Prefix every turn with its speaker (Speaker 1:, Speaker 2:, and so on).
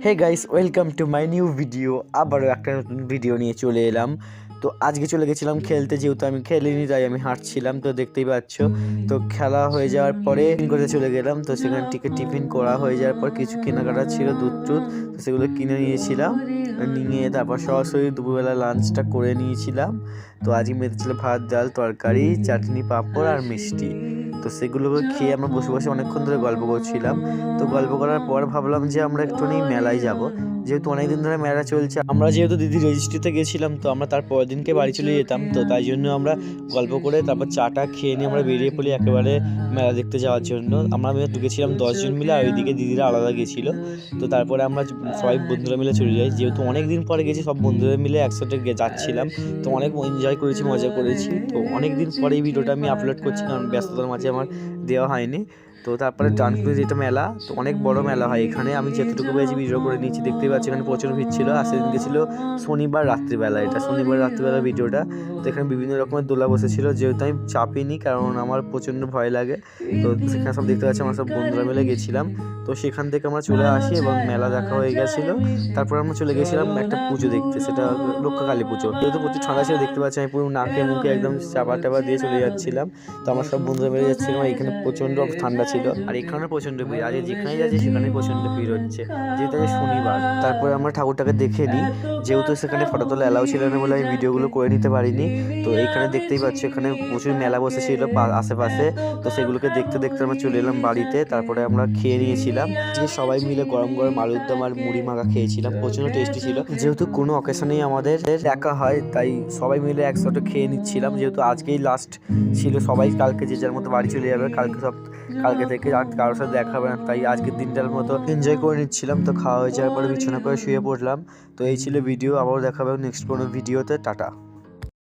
Speaker 1: Hey guys, welcome to my new video. আবারও একটা নতুন ভিডিও নিয়ে চলে এলাম। তো আজকে চলে গেছিলাম খেলতে, যেহেতু আমি খেলিনি তাই আমি হাঁটছিলাম, তো দেখতেই পাচ্ছ। তো খেলা হয়ে যাওয়ার পরে করতে চলে গেলাম। তো সেখান থেকে টিফিন করা হয়ে যাওয়ার পর কিছু কেনাকাটা ছিল, দুধ টুধ, তো সেগুলো কিনে নিয়েছিলাম। নিয়ে তারপর সরাসরি দুপুরবেলা লাঞ্চটা করে নিয়েছিলাম। তো আজকে মেতে ছিল ভাত, ডাল, তরকারি, চাটনি, পাঁপড় আর মিষ্টি। তো সেগুলো খেয়ে আমরা বসে বসে অনেকক্ষণ ধরে গল্প করছিলাম। তো গল্প করার পর ভাবলাম যে আমরা একটুখানি মেলায় যাব, যেহেতু অনেকদিন ধরে মেলা চলছে। আমরা যেহেতু দিদি রেজিস্ট্রিতে গেছিলাম, তো আমরা তার পরের দিনকে বাড়ি চলে যেতাম। তো তাই জন্য আমরা গল্প করে তারপর চাটা খেয়ে নিয়ে আমরা বেরিয়ে পড়ি একেবারে মেলা দেখতে যাওয়ার জন্য। আমরা গেছিলাম 10 জন মিলে, আর ওইদিকে দিদিরা আলাদা গেছিলো। তো তারপরে আমরা সবাই বন্ধুরা মিলে চলে যাই, যেহেতু অনেক দিন পরে গেছি, সব বন্ধুরা মিলে একসাথে যাচ্ছিলাম। তো অনেক এনজয় করেছি, মজা করেছি। তো অনেক দিন পরে এই ভিডিওটা আমি আপলোড করছি, কারণ ব্যস্ততার মাঝে আমার দেওয়া হয়নি। তো তারপরে ডানকুনি যেটা মেলা, তো অনেক বড় মেলা হয় এখানে। আমি যতটুকু পেয়েছি ভিডিও করে নিচ্ছি, দেখতেই পাচ্ছি এখানে প্রচুর ভিড় ছিল। আর সেদিন গেছিল শনিবার রাত্রিবেলা, এটা শনিবার রাত্রিবেলা ভিডিওটা। তো এখানে বিভিন্ন রকমের দোলা বসেছিল, যেহেতু আমি চাপিনি কারণ আমার প্রচণ্ড ভয় লাগে। তো সেখানে সব দেখতে পাচ্ছি, আমরা সব বন্ধুরা মিলে গেছিলাম। তো সেখান থেকে আমরা চলে আসি এবং মেলা দেখা হয়ে গেছিলো। তারপর আমরা চলে গেছিলাম একটা পুজো দেখতে, সেটা রক্ষাকালী পুজো। যেহেতু প্রচুর ঠান্ডা ছিল, দেখতে পাচ্ছি আমি পুরো নাকে মুখে একদম চাপা টাপা দিয়ে চলে যাচ্ছিলাম। তো আমরা সব বন্ধুরা মিলে যাচ্ছিলাম। এখানে প্রচণ্ড ঠান্ডা ছিল, আর এখানে প্রচণ্ড ভিড়। আজ যেখানে যাচ্ছি সেখানে প্রচণ্ড ভিড় হচ্ছে, যেহেতু আজ শনিবার। তারপরে আমরা ঠাকুরটাকে দেখে নিই, যেহেতু সেখানে ফটো তোলা অ্যালাউ ছিল না বলে আমি ভিডিওগুলো করে নিতে পারিনি। তো এখানে দেখতেই পাচ্ছি এখানে প্রচুর মেলা বসেছিল আশেপাশে। তো সেগুলোকে দেখতে দেখতে আমরা চলে এলাম বাড়িতে। তারপরে আমরা খেয়ে নিয়েছিলাম, যে সবাই মিলে গরম গরম আলুর দম আর মুড়ি মাখা খেয়েছিলাম, প্রচণ্ড টেস্টি ছিল। যেহেতু কোনো অকেশনেই আমাদের দেখা হয়, তাই সবাই মিলে একসাথে খেয়ে নিচ্ছিলাম। যেহেতু আজকেই লাস্ট ছিল, সবাই কালকে যে যার মতো বাড়ি চলে যাবে। কালকে থেকে আর কারোর সাথে দেখা হবে না, তাই আজকের দিনটার মতো এনজয় করে নিচ্ছিলাম। তো খাওয়া হয়ে যাওয়ার পরে বিছানা করে শুয়ে পড়লাম। তো এই ছিল ভিডিও, আবারও দেখা হবে নেক্সট কোনো ভিডিওতে। টাটা।